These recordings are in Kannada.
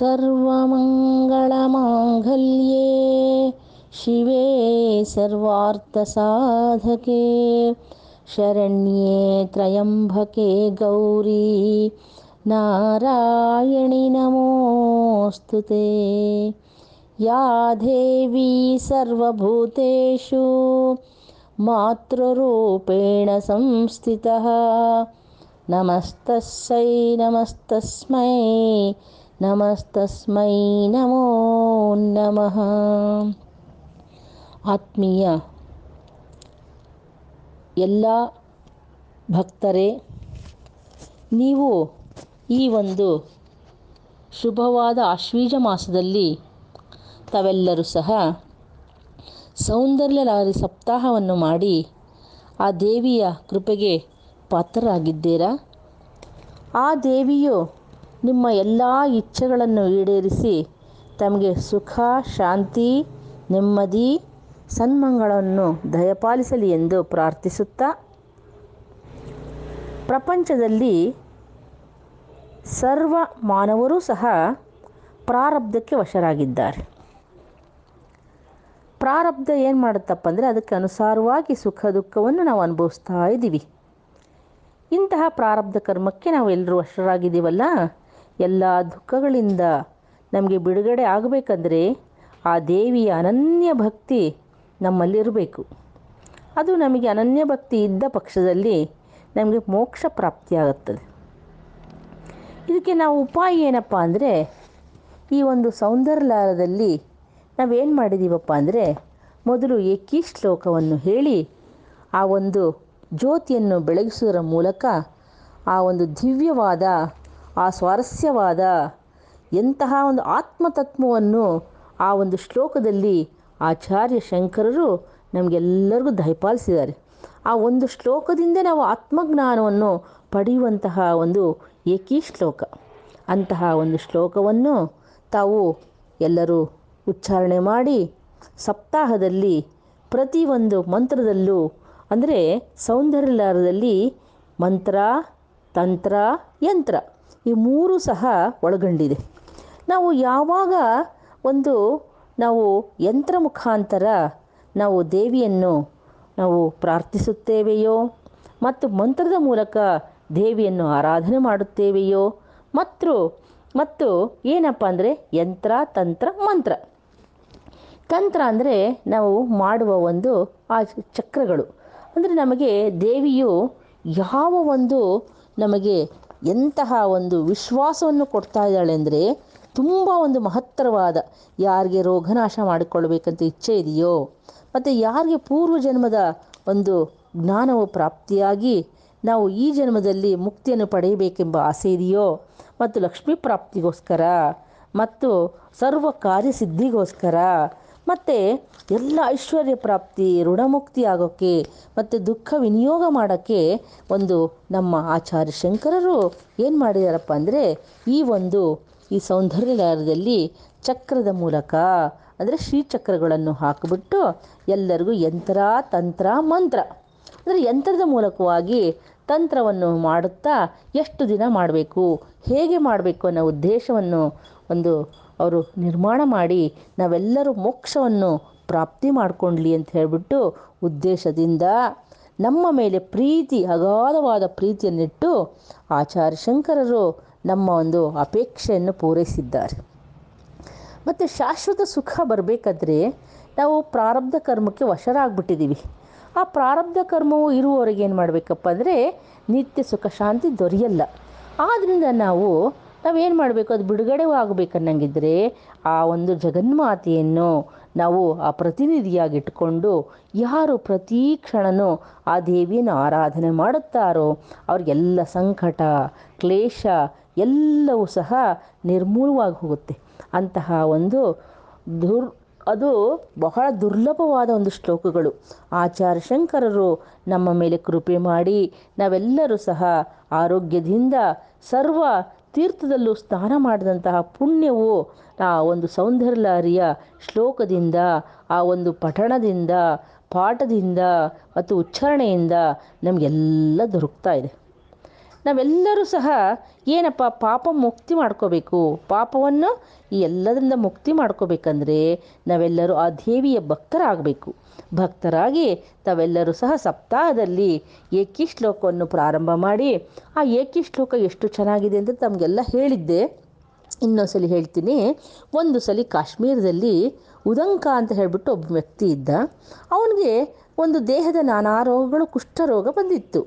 सर्वमङ्गलमाङ्गल्ये शिवे सर्वार्थसाधके शरण्ये त्र्यम्बके गौरी नारायणि नमोऽस्तुते। या देवी सर्वभूतेषु मातृरूपेण संस्थितः नमस्तस्यै नमस्तस्मै ನಮಸ್ತಸ್ಮೈ ನಮೋ ನಮಃ. ಆತ್ಮೀಯ ಎಲ್ಲ ಭಕ್ತರೇ, ನೀವು ಈ ಒಂದು ಶುಭವಾದ ಆಶ್ವೀಜ ಮಾಸದಲ್ಲಿ ತಾವೆಲ್ಲರೂ ಸಹ ಸೌಂದರ್ಯಲಹರಿ ಸಪ್ತಾಹವನ್ನು ಮಾಡಿ ಆ ದೇವಿಯ ಕೃಪೆಗೆ ಪಾತ್ರರಾಗಿದ್ದೀರಾ. ಆ ದೇವಿಯು ನಿಮ್ಮ ಎಲ್ಲ ಇಚ್ಛೆಗಳನ್ನು ಈಡೇರಿಸಿ ತಮಗೆ ಸುಖ, ಶಾಂತಿ, ನೆಮ್ಮದಿ, ಸನ್ಮಂಗಳವನ್ನು ದಯಪಾಲಿಸಲಿ ಎಂದು ಪ್ರಾರ್ಥಿಸುತ್ತಾ, ಪ್ರಪಂಚದಲ್ಲಿ ಸರ್ವ ಮಾನವರೂ ಸಹ ಪ್ರಾರಬ್ಧಕ್ಕೆ ವಶರಾಗಿದ್ದಾರೆ. ಪ್ರಾರಬ್ಧ ಏನು ಮಾಡುತ್ತಪ್ಪ ಅಂದರೆ ಅದಕ್ಕೆ ಅನುಸಾರವಾಗಿ ಸುಖ ದುಃಖವನ್ನು ನಾವು ಅನುಭವಿಸ್ತಾ ಇದ್ದೀವಿ. ಇಂತಹ ಪ್ರಾರಬ್ಧ ಕರ್ಮಕ್ಕೆ ನಾವು ಎಲ್ಲರೂ ವಶರಾಗಿದ್ದೀವಲ್ಲ. ಎಲ್ಲ ದುಃಖಗಳಿಂದ ನಮಗೆ ಬಿಡುಗಡೆ ಆಗಬೇಕಂದ್ರೆ ಆ ದೇವಿಯ ಅನನ್ಯ ಭಕ್ತಿ ನಮ್ಮಲ್ಲಿರಬೇಕು. ಅದು ನಮಗೆ ಅನನ್ಯ ಭಕ್ತಿ ಇದ್ದ ಪಕ್ಷದಲ್ಲಿ ನಮಗೆ ಮೋಕ್ಷ ಪ್ರಾಪ್ತಿಯಾಗುತ್ತದೆ. ಇದಕ್ಕೆ ನಾವು ಉಪಾಯ ಏನಪ್ಪ ಅಂದರೆ, ಈ ಒಂದು ಸೌಂದರ್ಯಲಹರದಲ್ಲಿ ನಾವೇನು ಮಾಡಿದ್ದೀವಪ್ಪ ಅಂದರೆ, ಮೊದಲು ಏಕೀ ಶ್ಲೋಕವನ್ನು ಹೇಳಿ ಆ ಒಂದು ಜ್ಯೋತಿಯನ್ನು ಬೆಳಗಿಸುವುದರ ಮೂಲಕ ಆ ಒಂದು ದಿವ್ಯವಾದ, ಆ ಸ್ವಾರಸ್ಯವಾದ ಎಂತಹ ಒಂದು ಆತ್ಮತತ್ವವನ್ನು ಆ ಒಂದು ಶ್ಲೋಕದಲ್ಲಿ ಆಚಾರ್ಯ ಶಂಕರರು ನಮಗೆಲ್ಲರಿಗೂ ದಯಪಾಲಿಸಿದ್ದಾರೆ. ಆ ಒಂದು ಶ್ಲೋಕದಿಂದ ನಾವು ಆತ್ಮಜ್ಞಾನವನ್ನು ಪಡೆಯುವಂತಹ ಒಂದು ಏಕೀ ಶ್ಲೋಕ. ಅಂತಹ ಒಂದು ಶ್ಲೋಕವನ್ನು ತಾವು ಎಲ್ಲರೂ ಉಚ್ಚಾರಣೆ ಮಾಡಿ ಸಪ್ತಾಹದಲ್ಲಿ ಪ್ರತಿಯೊಂದು ಮಂತ್ರದಲ್ಲೂ, ಅಂದರೆ ಸೌಂದರ್ಯಲಹರದಲ್ಲಿ ಮಂತ್ರ, ತಂತ್ರ, ಯಂತ್ರ ಈ ಮೂರೂ ಸಹ ಒಳಗೊಂಡಿದೆ. ನಾವು ಯಾವಾಗ ನಾವು ಯಂತ್ರ ಮುಖಾಂತರ ನಾವು ದೇವಿಯನ್ನು ನಾವು ಪ್ರಾರ್ಥಿಸುತ್ತೇವೆಯೋ ಮತ್ತು ಮಂತ್ರದ ಮೂಲಕ ದೇವಿಯನ್ನು ಆರಾಧನೆ ಮಾಡುತ್ತೇವೆಯೋ ಮತ್ತು ಏನಪ್ಪ ಅಂದರೆ ಯಂತ್ರ, ತಂತ್ರ, ಮಂತ್ರ. ತಂತ್ರ ಅಂದರೆ ನಾವು ಮಾಡುವ ಒಂದು ಆ ಚಕ್ರಗಳು, ಅಂದರೆ ನಮಗೆ ದೇವಿಯು ಯಾವ ಒಂದು ನಮಗೆ ಎಂತಹ ಒಂದು ವಿಶ್ವಾಸವನ್ನು ಕೊಡ್ತಾ ಇದ್ದಾಳೆ ಅಂದರೆ, ತುಂಬ ಒಂದು ಮಹತ್ತರವಾದ, ಯಾರಿಗೆ ರೋಗನಾಶ ಮಾಡಿಕೊಳ್ಬೇಕಂತ ಇಚ್ಛೆ ಇದೆಯೋ ಮತ್ತು ಯಾರಿಗೆ ಪೂರ್ವ ಜನ್ಮದ ಒಂದು ಜ್ಞಾನವು ಪ್ರಾಪ್ತಿಯಾಗಿ ನಾವು ಈ ಜನ್ಮದಲ್ಲಿ ಮುಕ್ತಿಯನ್ನು ಪಡೆಯಬೇಕೆಂಬ ಆಸೆ ಇದೆಯೋ, ಮತ್ತು ಲಕ್ಷ್ಮೀ ಪ್ರಾಪ್ತಿಗೋಸ್ಕರ ಮತ್ತು ಸರ್ವ ಕಾರ್ಯಸಿದ್ಧಿಗೋಸ್ಕರ ಮತ್ತು ಎಲ್ಲ ಐಶ್ವರ್ಯ ಪ್ರಾಪ್ತಿ, ಋಣಮುಕ್ತಿ ಆಗೋಕ್ಕೆ ಮತ್ತು ದುಃಖ ವಿನಿಯೋಗ ಮಾಡೋಕ್ಕೆ ಒಂದು ನಮ್ಮ ಆಚಾರ್ಯ ಶಂಕರರು ಏನು ಮಾಡಿದಾರಪ್ಪ ಅಂದರೆ, ಈ ಸೌಂದರ್ಯಲಹರದಲ್ಲಿ ಚಕ್ರದ ಮೂಲಕ, ಅಂದರೆ ಶ್ರೀಚಕ್ರಗಳನ್ನು ಹಾಕಿಬಿಟ್ಟು ಎಲ್ಲರಿಗೂ ಯಂತ್ರ, ತಂತ್ರ, ಮಂತ್ರ, ಅಂದರೆ ಯಂತ್ರದ ಮೂಲಕವಾಗಿ ತಂತ್ರವನ್ನು ಮಾಡುತ್ತಾ ಎಷ್ಟು ದಿನ ಮಾಡಬೇಕು, ಹೇಗೆ ಮಾಡಬೇಕು ಅನ್ನೋ ಉದ್ದೇಶವನ್ನು ಅವರು ನಿರ್ಮಾಣ ಮಾಡಿ ನಾವೆಲ್ಲರೂ ಮೋಕ್ಷವನ್ನು ಪ್ರಾಪ್ತಿ ಮಾಡಿಕೊಳ್ಳಿ ಅಂತ ಹೇಳಿಬಿಟ್ಟು ಉದ್ದೇಶದಿಂದ ನಮ್ಮ ಮೇಲೆ ಅಗಾಧವಾದ ಪ್ರೀತಿಯನ್ನಿಟ್ಟು ಆಚಾರ್ಯ ಶಂಕರರು ನಮ್ಮ ಒಂದು ಅಪೇಕ್ಷೆಯನ್ನು ಪೂರೈಸಿದ್ದಾರೆ. ಮತ್ತು ಶಾಶ್ವತ ಸುಖ ಬರಬೇಕಾದ್ರೆ ನಾವು ಪ್ರಾರಬ್ಧ ಕರ್ಮಕ್ಕೆ ವಶರಾಗ್ಬಿಟ್ಟಿದ್ದೀವಿ. ಆ ಪ್ರಾರಬ್ಧ ಕರ್ಮವು ಇರುವವರೆಗೆ ಏನು ಮಾಡಬೇಕಪ್ಪ ಅಂದರೆ ನಿತ್ಯ ಸುಖ ಶಾಂತಿ ದೊರೆಯಲ್ಲ. ಆದ್ದರಿಂದ ನಾವೇನು ಮಾಡಬೇಕು, ಅದು ಬಿಡುಗಡೆ ಆಗಬೇಕನ್ನಂಗಿದ್ರೆ ಆ ಒಂದು ಜಗನ್ಮಾತೆಯನ್ನು ನಾವು ಆ ಪ್ರತಿನಿಧಿಯಾಗಿಟ್ಕೊಂಡು ಯಾರು ಪ್ರತಿ ಕ್ಷಣನೂ ಆ ದೇವಿಯನ್ನು ಆರಾಧನೆ ಮಾಡುತ್ತಾರೋ ಅವ್ರಿಗೆಲ್ಲ ಸಂಕಟ, ಕ್ಲೇಶ ಎಲ್ಲವೂ ಸಹ ನಿರ್ಮೂಲವಾಗಿ ಹೋಗುತ್ತೆ. ಅಂತಹ ಒಂದು ಅದು ಬಹಳ ದುರ್ಲಭವಾದ ಒಂದು ಶ್ಲೋಕಗಳು. ಆಚಾರ್ಯ ಶಂಕರರು ನಮ್ಮ ಮೇಲೆ ಕೃಪೆ ಮಾಡಿ ನಾವೆಲ್ಲರೂ ಸಹ ಆರೋಗ್ಯದಿಂದ ಸರ್ವ ತೀರ್ಥದಲ್ಲೂ ಸ್ನಾನ ಮಾಡಿದಂತಹ ಪುಣ್ಯವು ಆ ಒಂದು ಸೌಂದರ್ಯಲಹರಿಯ ಶ್ಲೋಕದಿಂದ, ಆ ಒಂದು ಪಠಣದಿಂದ, ಪಾಠದಿಂದ ಮತ್ತು ಉಚ್ಚಾರಣೆಯಿಂದ ನಮಗೆಲ್ಲ ದೊರಕ್ತಾ ಇದೆ. ನಾವೆಲ್ಲರೂ ಸಹ ಏನಪ್ಪ ಪಾಪ ಮುಕ್ತಿ ಮಾಡ್ಕೋಬೇಕು. ಪಾಪವನ್ನು ಈ ಎಲ್ಲದರಿಂದ ಮುಕ್ತಿ ಮಾಡ್ಕೋಬೇಕಂದ್ರೆ ನಾವೆಲ್ಲರೂ ಆ ದೇವಿಯ ಭಕ್ತರಾಗಬೇಕು. ಭಕ್ತರಾಗಿ ತಾವೆಲ್ಲರೂ ಸಹ ಸಪ್ತಾಹದಲ್ಲಿ ಏಕಿ ಶ್ಲೋಕವನ್ನು ಪ್ರಾರಂಭ ಮಾಡಿ, ಆ ಏಕಿ ಶ್ಲೋಕ ಎಷ್ಟು ಚೆನ್ನಾಗಿದೆ ಅಂತ ತಮಗೆಲ್ಲ ಹೇಳಿದ್ದೆ. ಇನ್ನೊಂದ್ಸಲಿ ಹೇಳ್ತೀನಿ. ಒಂದು ಸಲ ಕಾಶ್ಮೀರದಲ್ಲಿ ಉದಂಕ ಅಂತ ಹೇಳಿಬಿಟ್ಟು ಒಬ್ಬ ವ್ಯಕ್ತಿ ಇದ್ದ. ಅವನಿಗೆ ಒಂದು ದೇಹದ ನಾನಾ ರೋಗಗಳು, ಕುಷ್ಠರೋಗ ಬಂದಿತ್ತು.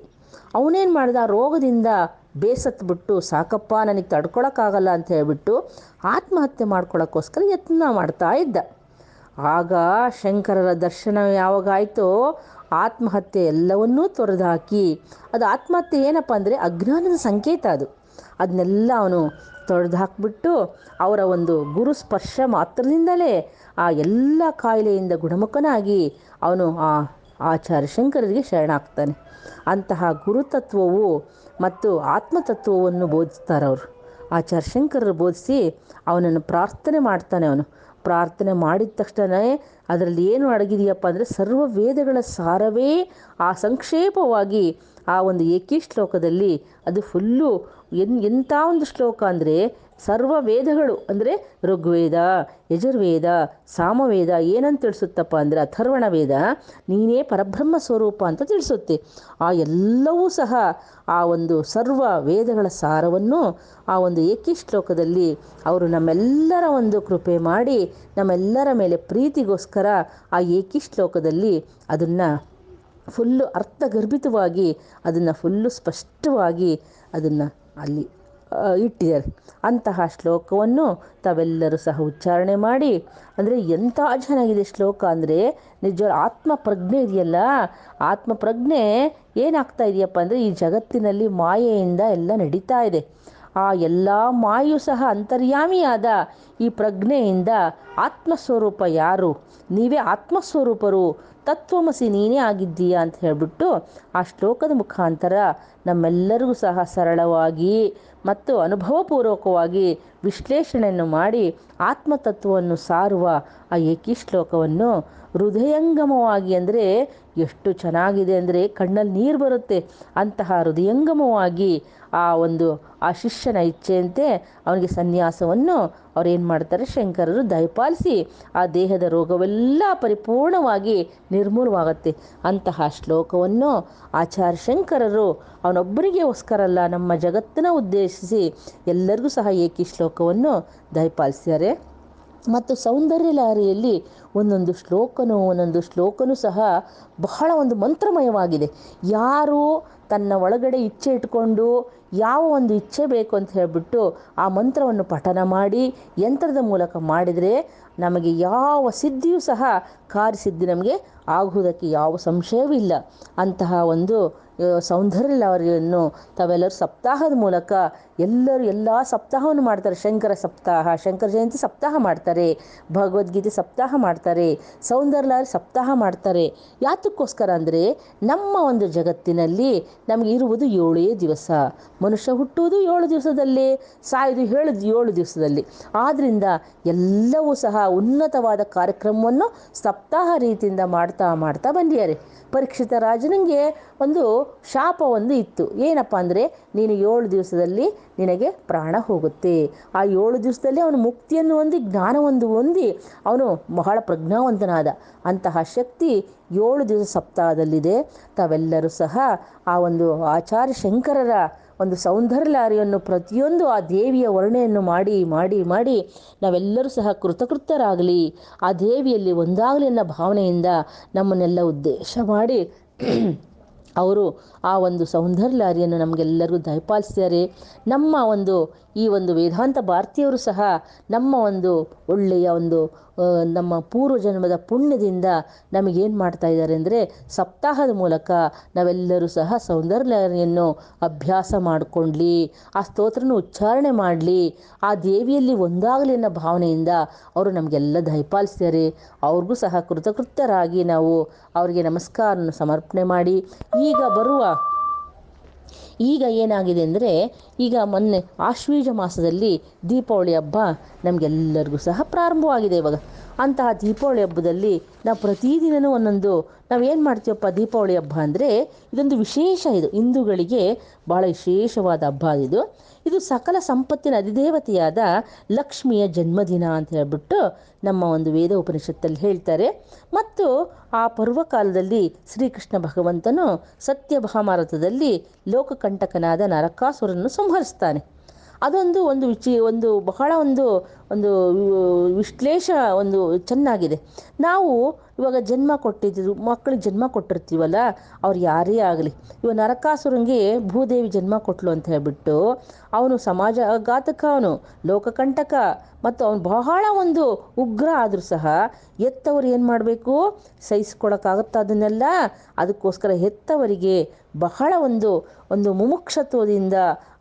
ಅವನೇನು ಮಾಡಿದ, ಆ ರೋಗದಿಂದ ಬೇಸತ್ಬಿಟ್ಟು ಸಾಕಪ್ಪ ನನಗೆ ತಡ್ಕೊಳಕ್ಕಾಗಲ್ಲ ಅಂತ ಹೇಳ್ಬಿಟ್ಟು ಆತ್ಮಹತ್ಯೆ ಮಾಡ್ಕೊಳ್ಳೋಕ್ಕೋಸ್ಕರ ಯತ್ನ ಮಾಡ್ತಾ ಇದ್ದ. ಆಗ ಶಂಕರರ ದರ್ಶನ ಯಾವಾಗಾಯಿತೋ ಆತ್ಮಹತ್ಯೆ ಎಲ್ಲವನ್ನೂ ತೊರೆದು ಹಾಕಿ, ಅದು ಆತ್ಮಹತ್ಯೆ ಏನಪ್ಪ ಅಂದರೆ ಅಜ್ಞಾನದ ಸಂಕೇತ. ಅದನ್ನೆಲ್ಲ ಅವನು ತೊಡೆದು ಹಾಕಿಬಿಟ್ಟು ಅವರ ಒಂದು ಗುರು ಸ್ಪರ್ಶ ಮಾತ್ರದಿಂದಲೇ ಆ ಎಲ್ಲ ಕಾಯಿಲೆಯಿಂದ ಗುಣಮುಖನಾಗಿ ಅವನು ಆ ಆಚಾರ್ಯ ಶಂಕರರಿಗೆ ಶರಣಾಗ್ತಾನೆ. ಅಂತಹ ಗುರುತತ್ವವು ಮತ್ತು ಆತ್ಮತತ್ವವನ್ನು ಬೋಧಿಸ್ತಾರವರು. ಆಚಾರ್ಯ ಶಂಕರರು ಬೋಧಿಸಿ ಅವನನ್ನು ಪ್ರಾರ್ಥನೆ ಮಾಡ್ತಾನೆ. ಅವನು ಪ್ರಾರ್ಥನೆ ಮಾಡಿದ ತಕ್ಷಣ ಅದರಲ್ಲಿ ಏನು ಅಡಗಿದೆಯಪ್ಪ ಅಂದರೆ ಸರ್ವ ವೇದಗಳ ಸಾರವೇ ಆ ಸಂಕ್ಷೇಪವಾಗಿ ಆ ಒಂದು ಏಕೀ ಶ್ಲೋಕದಲ್ಲಿ ಅದು ಫುಲ್ಲು ಎಂಥ ಒಂದು ಶ್ಲೋಕ ಅಂದರೆ ಸರ್ವ ವೇದಗಳು ಅಂದರೆ ಋಗ್ವೇದ, ಯಜುರ್ವೇದ, ಸಾಮವೇದ ಏನಂತ ತಿಳಿಸುತ್ತಪ್ಪ ಅಂದರೆ ಅಥರ್ವಣ ವೇದ ನೀನೇ ಪರಬ್ರಹ್ಮ ಸ್ವರೂಪ ಅಂತ ತಿಳಿಸುತ್ತೆ. ಆ ಎಲ್ಲವೂ ಸಹ ಆ ಒಂದು ಸರ್ವ ವೇದಗಳ ಸಾರವನ್ನು ಆ ಒಂದು ಏಕೀ ಶ್ಲೋಕದಲ್ಲಿ ಅವರು ನಮ್ಮೆಲ್ಲರ ಒಂದು ಕೃಪೆ ಮಾಡಿ ನಮ್ಮೆಲ್ಲರ ಮೇಲೆ ಪ್ರೀತಿಗೋಸ್ಕರ ಆ ಏಕೀ ಶ್ಲೋಕದಲ್ಲಿ ಅದನ್ನು ಫುಲ್ಲು ಅರ್ಥಗರ್ಭಿತವಾಗಿ ಅದನ್ನು ಫುಲ್ಲು ಸ್ಪಷ್ಟವಾಗಿ ಅದನ್ನು ಅಲ್ಲಿ ಇಟ್ಟಿದ್ದಾರೆ. ಅಂತಹ ಶ್ಲೋಕವನ್ನು ತಾವೆಲ್ಲರೂ ಸಹ ಉಚ್ಚಾರಣೆ ಮಾಡಿ, ಅಂದರೆ ಎಂಥ ಚೆನ್ನಾಗಿದೆ ಶ್ಲೋಕ ಅಂದರೆ ನಿಜ. ಆತ್ಮಪ್ರಜ್ಞೆ ಇದೆಯಲ್ಲ, ಆತ್ಮಪ್ರಜ್ಞೆ ಏನಾಗ್ತಾ ಇದೆಯಪ್ಪ ಅಂದರೆ ಈ ಜಗತ್ತಿನಲ್ಲಿ ಮಾಯೆಯಿಂದ ಎಲ್ಲ ನಡೀತಾ ಇದೆ. ಆ ಎಲ್ಲ ಮಾಯು ಸಹ ಅಂತರ್ಯಾಮಿಯಾದ ಈ ಪ್ರಜ್ಞೆಯಿಂದ ಆತ್ಮಸ್ವರೂಪ ಯಾರು, ನೀವೇ ಆತ್ಮಸ್ವರೂಪರು, ತತ್ವಮಸಿ ನೀನೇ ಆಗಿದ್ದೀಯಾ ಅಂತ ಹೇಳಿಬಿಟ್ಟು ಆ ಶ್ಲೋಕದ ಮುಖಾಂತರ ನಮ್ಮೆಲ್ಲರಿಗೂ ಸಹ ಸರಳವಾಗಿ ಮತ್ತು ಅನುಭವಪೂರ್ವಕವಾಗಿ ವಿಶ್ಲೇಷಣೆಯನ್ನು ಮಾಡಿ ಆತ್ಮತತ್ವವನ್ನು ಸಾರುವ ಆ ಏಕೀ ಶ್ಲೋಕವನ್ನು ಹೃದಯಂಗಮವಾಗಿ, ಅಂದರೆ ಎಷ್ಟು ಚೆನ್ನಾಗಿದೆ ಅಂದರೆ ಕಣ್ಣಲ್ಲಿ ನೀರು ಬರುತ್ತೆ. ಅಂತಹ ಹೃದಯಂಗಮವಾಗಿ ಆ ಶಿಷ್ಯನ ಇಚ್ಛೆಯಂತೆ ಅವನಿಗೆ ಸನ್ಯಾಸವನ್ನು ಅವ್ರೇನು ಮಾಡ್ತಾರೆ, ಶಂಕರರು ದಯಪಾಲಿಸಿ ಆ ದೇಹದ ರೋಗವೆಲ್ಲ ಪರಿಪೂರ್ಣವಾಗಿ ನಿರ್ಮೂಲವಾಗುತ್ತೆ. ಅಂತಹ ಶ್ಲೋಕವನ್ನು ಆಚಾರ್ಯ ಶಂಕರರು ಅವನೊಬ್ಬರಿಗೋಸ್ಕರ ಅಲ್ಲ, ನಮ್ಮ ಜಗತ್ತನ್ನು ಉದ್ದೇಶಿಸಿ ಎಲ್ಲರಿಗೂ ಸಹ ಏಕೀ ಶ್ಲೋಕವನ್ನು ದಯಪಾಲಿಸಿದ್ದಾರೆ. ಮತ್ತು ಸೌಂದರ್ಯ ಲಹರಿಯಲ್ಲಿ ಒಂದೊಂದು ಶ್ಲೋಕನೂ ಸಹ ಬಹಳ ಒಂದು ಮಂತ್ರಮಯವಾಗಿದೆ. ಯಾರು ತನ್ನ ಒಳಗಡೆ ಇಚ್ಛೆ ಇಟ್ಕೊಂಡು ಯಾವ ಒಂದು ಇಚ್ಛೆ ಬೇಕು ಅಂತ ಹೇಳಿಬಿಟ್ಟು ಆ ಮಂತ್ರವನ್ನು ಪಠನ ಮಾಡಿ ಯಂತ್ರದ ಮೂಲಕ ಮಾಡಿದರೆ ನಮಗೆ ಯಾವ ಸಿದ್ಧಿಯೂ ಸಹ ಕಾರ್ಯಸಿದ್ಧಿ ನಮಗೆ ಆಗುವುದಕ್ಕೆ ಯಾವ ಸಂಶಯವೂ ಇಲ್ಲ. ಅಂತಹ ಒಂದು ಸೌಂದರ್ಯ ಲಹರಿಯನ್ನು ತಾವೆಲ್ಲರೂ ಸಪ್ತಾಹದ ಮೂಲಕ ಎಲ್ಲರೂ ಎಲ್ಲ ಸಪ್ತಾಹವನ್ನು ಮಾಡ್ತಾರೆ. ಶಂಕರ ಸಪ್ತಾಹ, ಶಂಕರ ಜಯಂತಿ ಸಪ್ತಾಹ ಮಾಡ್ತಾರೆ, ಭಗವದ್ಗೀತೆ ಸಪ್ತಾಹ ಮಾಡ್ತಾರೆ, ಸೌಂದರ್ಯ ಲಹರಿ ಸಪ್ತಾಹ ಮಾಡ್ತಾರೆ. ಯಾತಕ್ಕೋಸ್ಕರ ಅಂದರೆ ನಮ್ಮ ಒಂದು ಜಗತ್ತಿನಲ್ಲಿ ನಮಗೆ ಇರುವುದು 7 ದಿವಸ. ಮನುಷ್ಯ ಹುಟ್ಟುವುದು 7 ದಿವಸದಲ್ಲಿ, ಸಾಯುವುದು 7 ದಿವಸದಲ್ಲಿ. ಆದ್ದರಿಂದ ಎಲ್ಲವೂ ಸಹ ಉನ್ನತವಾದ ಕಾರ್ಯಕ್ರಮವನ್ನು ಸಪ್ತಾಹ ರೀತಿಯಿಂದ ಮಾಡ್ತಾ ಬಂದಿದ್ದಾರೆ. ಪರೀಕ್ಷಿತ ರಾಜನಿಗೆ ಒಂದು ಶಾಪ ಒಂದು ಇತ್ತು. ಏನಪ್ಪ ಅಂದರೆ ನೀನು 7 ದಿವಸದಲ್ಲಿ ನಿನಗೆ ಪ್ರಾಣ ಹೋಗುತ್ತೆ. ಆ 7 ದಿವಸದಲ್ಲಿ ಅವನು ಮುಕ್ತಿಯನ್ನು ಹೊಂದಿ ಜ್ಞಾನವನ್ನು ಹೊಂದಿ ಅವನು ಬಹಳ ಪ್ರಜ್ಞಾವಂತನಾದ. ಅಂತಹ ಶಕ್ತಿ 7 ದಿವಸ ಸಪ್ತಾಹದಲ್ಲಿದೆ. ತಾವೆಲ್ಲರೂ ಸಹ ಆ ಒಂದು ಆಚಾರ್ಯ ಶಂಕರರ ಒಂದು ಸೌಂದರ್ಯ ಲಹರಿಯನ್ನು ಪ್ರತಿಯೊಂದು ಆ ದೇವಿಯ ವರ್ಣೆಯನ್ನು ಮಾಡಿ ಮಾಡಿ ಮಾಡಿ ನಾವೆಲ್ಲರೂ ಸಹ ಕೃತಕೃತ್ಯರಾಗಲಿ, ಆ ದೇವಿಯಲ್ಲಿ ಒಂದಾಗಲಿ ಅನ್ನೋ ಭಾವನೆಯಿಂದ ನಮ್ಮನ್ನೆಲ್ಲ ಉದ್ದೇಶ ಮಾಡಿ ಅವರು ಆ ಒಂದು ಸೌಂದರ್ಯ ಲಹರಿಯನ್ನು ನಮಗೆಲ್ಲರಿಗೂ ದಯಪಾಲಿಸಿದ್ದಾರೆ. ನಮ್ಮ ಈ ಒಂದು ವೇದಾಂತ ಭಾರತೀಯರು ಸಹ ನಮ್ಮ ಒಂದು ಒಳ್ಳೆಯ ನಮ್ಮ ಪೂರ್ವ ಜನ್ಮದ ಪುಣ್ಯದಿಂದ ನಮಗೇನು ಮಾಡ್ತಾ ಇದ್ದಾರೆ ಅಂದರೆ ಸಪ್ತಾಹದ ಮೂಲಕ ನಾವೆಲ್ಲರೂ ಸಹ ಸೌಂದರ್ಯ ಲಹರಿಯನ್ನು ಅಭ್ಯಾಸ ಮಾಡಿಕೊಂಡ್ಲಿ, ಆ ಸ್ತೋತ್ರನ ಉಚ್ಚಾರಣೆ ಮಾಡಲಿ, ಆ ದೇವಿಯಲ್ಲಿ ಒಂದಾಗಲಿ ಅನ್ನೋ ಭಾವನೆಯಿಂದ ಅವರು ನಮಗೆಲ್ಲ ದಯಪಾಲಿಸ್ತಾರೆ. ಅವ್ರಿಗೂ ಸಹ ಕೃತಕೃತ್ಯರಾಗಿ ನಾವು ಅವರಿಗೆ ನಮಸ್ಕಾರವನ್ನು ಸಮರ್ಪಣೆ ಮಾಡಿ ಈಗ ಏನಾಗಿದೆ ಅಂದರೆ ಈಗ ಮೊನ್ನೆ ಆಶ್ವೀಜ ಮಾಸದಲ್ಲಿ ದೀಪಾವಳಿ ಹಬ್ಬ ನಮಗೆಲ್ಲರಿಗೂ ಸಹ ಪ್ರಾರಂಭವಾಗಿದೆ. ಇವಾಗ ಅಂತಹ ದೀಪಾವಳಿ ಹಬ್ಬದಲ್ಲಿ ನಾವು ಪ್ರತಿದಿನವೂ ಒಂದೊಂದು ನಾವೇನು ಮಾಡ್ತೀವಪ್ಪ ದೀಪಾವಳಿ ಹಬ್ಬ ಅಂದರೆ ಇದೊಂದು ವಿಶೇಷ, ಇದು ಹಿಂದೂಗಳಿಗೆ ಬಹಳ ವಿಶೇಷವಾದ ಹಬ್ಬ ಇದು. ಇದು ಸಕಲ ಸಂಪತ್ತಿನ ಅಧಿದೇವತೆಯಾದ ಲಕ್ಷ್ಮಿಯ ಜನ್ಮದಿನ ಅಂತ ಹೇಳ್ಬಿಟ್ಟು ನಮ್ಮ ಒಂದು ವೇದ ಉಪನಿಷತ್ತಲ್ಲಿ ಹೇಳ್ತಾರೆ. ಮತ್ತು ಆ ಪರ್ವಕಾಲದಲ್ಲಿ ಶ್ರೀಕೃಷ್ಣ ಭಗವಂತನು ಸತ್ಯಭಾಮಾರಥದಲ್ಲಿ ಲೋಕಕಂಟಕನಾದ ನರಕಾಸುರನ್ನು ಸಂಹರಿಸ್ತಾನೆ. ಅದೊಂದು ಒಂದು ಬಹಳ ಒಂದು ಒಂದು ವಿಶ್ಲೇಷ ಒಂದು ಚೆನ್ನಾಗಿದೆ. ನಾವು ಇವಾಗ ಜನ್ಮ ಕೊಟ್ಟಿದ್ದು ಮಕ್ಕಳಿಗೆ ಜನ್ಮ ಕೊಟ್ಟಿರ್ತೀವಲ್ಲ, ಅವ್ರು ಯಾರೇ ಆಗಲಿ, ಇವಾಗ ನರಕಾಸುರಂಗೆ ಭೂದೇವಿ ಜನ್ಮ ಕೊಟ್ಲು ಅಂತ ಹೇಳ್ಬಿಟ್ಟು ಅವನು ಸಮಾಜ ಘಾತಕ, ಅವನು ಲೋಕಕಂಟಕ ಮತ್ತು ಅವನು ಬಹಳ ಒಂದು ಉಗ್ರ ಆದರೂ ಸಹ ಹೆತ್ತವರು ಏನು ಮಾಡಬೇಕು, ಸಹಿಸ್ಕೊಳಕ್ಕಾಗುತ್ತಾ ಅದನ್ನೆಲ್ಲ? ಅದಕ್ಕೋಸ್ಕರ ಹೆತ್ತವರಿಗೆ ಬಹಳ ಒಂದು ಮುಮುಕ್ಷತ್ವದಿಂದ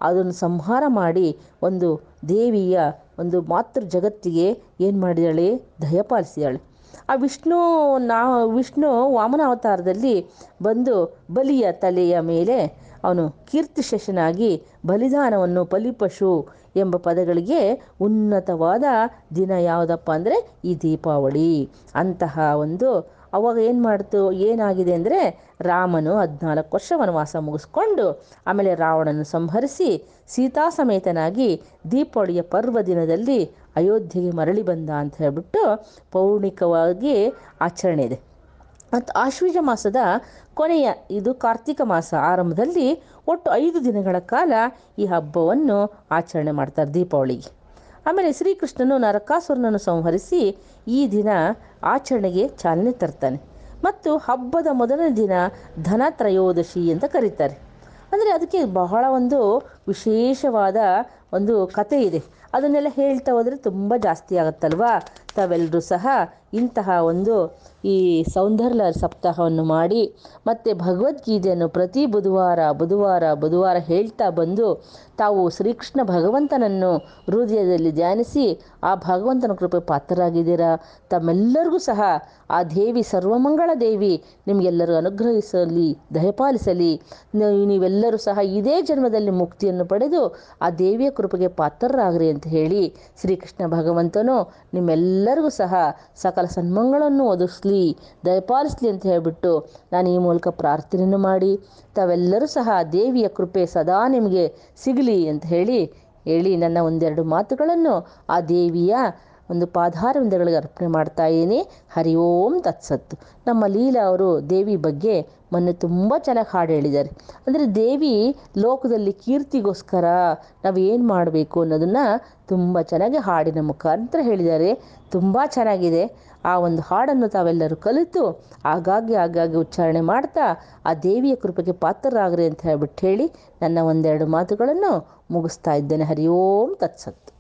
ಅದನ್ನು ಸಂಹಾರ ಮಾಡಿ ಒಂದು ದೇವಿಯ ಒಂದು ಮಾತೃ ಜಗತ್ತಿಗೆ ಏನು ಮಾಡಿದಾಳೆ, ದಯಪಾಲಿಸಿದಾಳೆ. ಆ ವಿಷ್ಣು ವಾಮನ ಅವತಾರದಲ್ಲಿ ಬಂದು ಬಲಿಯ ತಲೆಯ ಮೇಲೆ ಅವನು ಕೀರ್ತಿಶೇಷನಾಗಿ ಬಲಿದಾನವನ್ನು ಬಲಿಪಶು ಎಂಬ ಪದಗಳಿಗೆ ಉನ್ನತವಾದ ದಿನ ಯಾವುದಪ್ಪ ಅಂದರೆ ಈ ದೀಪಾವಳಿ. ಅಂತಹ ಒಂದು ಅವಾಗ ಏನಾಗಿದೆ ಅಂದರೆ ರಾಮನು 14 ವರ್ಷ ವನವಾಸ ಮುಗಿಸ್ಕೊಂಡು ಆಮೇಲೆ ರಾವಣನ ಸಂಹರಿಸಿ ಸೀತಾ ಸಮೇತನಾಗಿ ದೀಪಾವಳಿಯ ಪರ್ವ ದಿನದಲ್ಲಿ ಅಯೋಧ್ಯೆಗೆ ಮರಳಿ ಬಂದ ಅಂತ ಹೇಳ್ಬಿಟ್ಟು ಪೌರಾಣಿಕವಾಗಿ ಆಚರಣೆ ಇದೆ. ಮತ್ತು ಆಶ್ವೀಜ ಮಾಸದ ಕೊನೆಯ, ಇದು ಕಾರ್ತಿಕ ಮಾಸ ಆರಂಭದಲ್ಲಿ ಒಟ್ಟು 5 ದಿನಗಳ ಕಾಲ ಈ ಹಬ್ಬವನ್ನು ಆಚರಣೆ ಮಾಡ್ತಾರೆ ದೀಪಾವಳಿಗೆ. ಆಮೇಲೆ ಶ್ರೀಕೃಷ್ಣನು ನರಕಾಸುರನನ್ನು ಸಂಹರಿಸಿ ಈ ದಿನ ಆಚರಣೆಗೆ ಚಾಲನೆ ತರ್ತಾನೆ. ಮತ್ತು ಹಬ್ಬದ ಮೊದಲನೇ ದಿನ ಧನತ್ರಯೋದಶಿ ಅಂತ ಕರೀತಾರೆ. ಅಂದರೆ ಅದಕ್ಕೆ ಬಹಳ ಒಂದು ವಿಶೇಷವಾದ ಒಂದು ಕತೆ ಇದೆ. ಅದನ್ನೆಲ್ಲ ಹೇಳ್ತಾ ಹೋದರೆ ತುಂಬ ಜಾಸ್ತಿ ಆಗುತ್ತಲ್ವಾ. ತಾವೆಲ್ಲರೂ ಸಹ ಇಂತಹ ಒಂದು ಈ ಸೌಂದರ್ಯ ಸಪ್ತಾಹವನ್ನು ಮಾಡಿ ಮತ್ತು ಭಗವದ್ಗೀತೆಯನ್ನು ಪ್ರತಿ ಬುಧವಾರ ಹೇಳ್ತಾ ಬಂದು ತಾವು ಶ್ರೀಕೃಷ್ಣ ಭಗವಂತನನ್ನು ಹೃದಯದಲ್ಲಿ ಧ್ಯಾನಿಸಿ ಆ ಭಗವಂತನ ಕೃಪೆ ಪಾತ್ರರಾಗಿದ್ದೀರಾ. ತಮ್ಮೆಲ್ಲರಿಗೂ ಸಹ ಆ ದೇವಿ, ಸರ್ವಮಂಗಳ ದೇವಿ ನಿಮಗೆಲ್ಲರೂ ಅನುಗ್ರಹಿಸಲಿ, ದಯಪಾಲಿಸಲಿ. ನೀವೆಲ್ಲರೂ ಸಹ ಇದೇ ಜನ್ಮದಲ್ಲಿ ಮುಕ್ತಿಯನ್ನು ಪಡೆದು ಆ ದೇವಿಯ ಕೃಪೆಗೆ ಪಾತ್ರರಾಗ್ರಿ ಅಂತ ಹೇಳಿ ಶ್ರೀಕೃಷ್ಣ ಭಗವಂತನು ನಿಮ್ಮೆಲ್ಲರಿಗೂ ಸಹ ಸಕಲ ಸನ್ಮಂಗಳನ್ನು ಒದಗಿಸ್ಲಿ, ದಯಪಾಲಿಸಲಿ ಅಂತ ಹೇಳಿಬಿಟ್ಟು ನಾನು ಈ ಮೂಲಕ ಪ್ರಾರ್ಥನೆಯನ್ನು ಮಾಡಿ ತಾವೆಲ್ಲರೂ ಸಹ ದೇವಿಯ ಕೃಪೆ ಸದಾ ನಿಮಗೆ ಸಿಗಲಿ ಅಂತ ಹೇಳಿ ನನ್ನ ಒಂದೆರಡು ಮಾತುಗಳನ್ನು ಆ ದೇವಿಯ ಒಂದು ಪಾದಾರವಿಂದಗಳಿಗೆ ಅರ್ಪಣೆ ಮಾಡ್ತಾ ಇದ್ದೀನಿ. ಹರಿ ಓಂ ತತ್ಸತ್ತು. ನಮ್ಮ ಲೀಲಾ ಅವರು ದೇವಿ ಬಗ್ಗೆ ಮೊನ್ನೆ ತುಂಬ ಚೆನ್ನಾಗಿ ಹಾಡು ಹೇಳಿದ್ದಾರೆ. ಅಂದರೆ ದೇವಿ ಲೋಕದಲ್ಲಿ ಕೀರ್ತಿಗೋಸ್ಕರ ನಾವು ಏನು ಮಾಡಬೇಕು ಅನ್ನೋದನ್ನು ತುಂಬ ಚೆನ್ನಾಗಿ ಹಾಡಿನ ಮುಖಾಂತರ ಹೇಳಿದ್ದಾರೆ. ತುಂಬ ಚೆನ್ನಾಗಿದೆ. ಆ ಒಂದು ಹಾಡನ್ನು ತಾವೆಲ್ಲರೂ ಕಲಿತು ಆಗಾಗ್ಗೆ ಉಚ್ಚಾರಣೆ ಮಾಡ್ತಾ ಆ ದೇವಿಯ ಕೃಪೆಗೆ ಪಾತ್ರರಾಗ್ರಿ ಅಂತ ಹೇಳ್ಬಿಟ್ಟು ಹೇಳಿ ನನ್ನ ಒಂದೆರಡು ಮಾತುಗಳನ್ನು ಮುಗಿಸ್ತಾ ಇದ್ದೇನೆ. ಹರಿ ಓಂ ತತ್ಸತ್.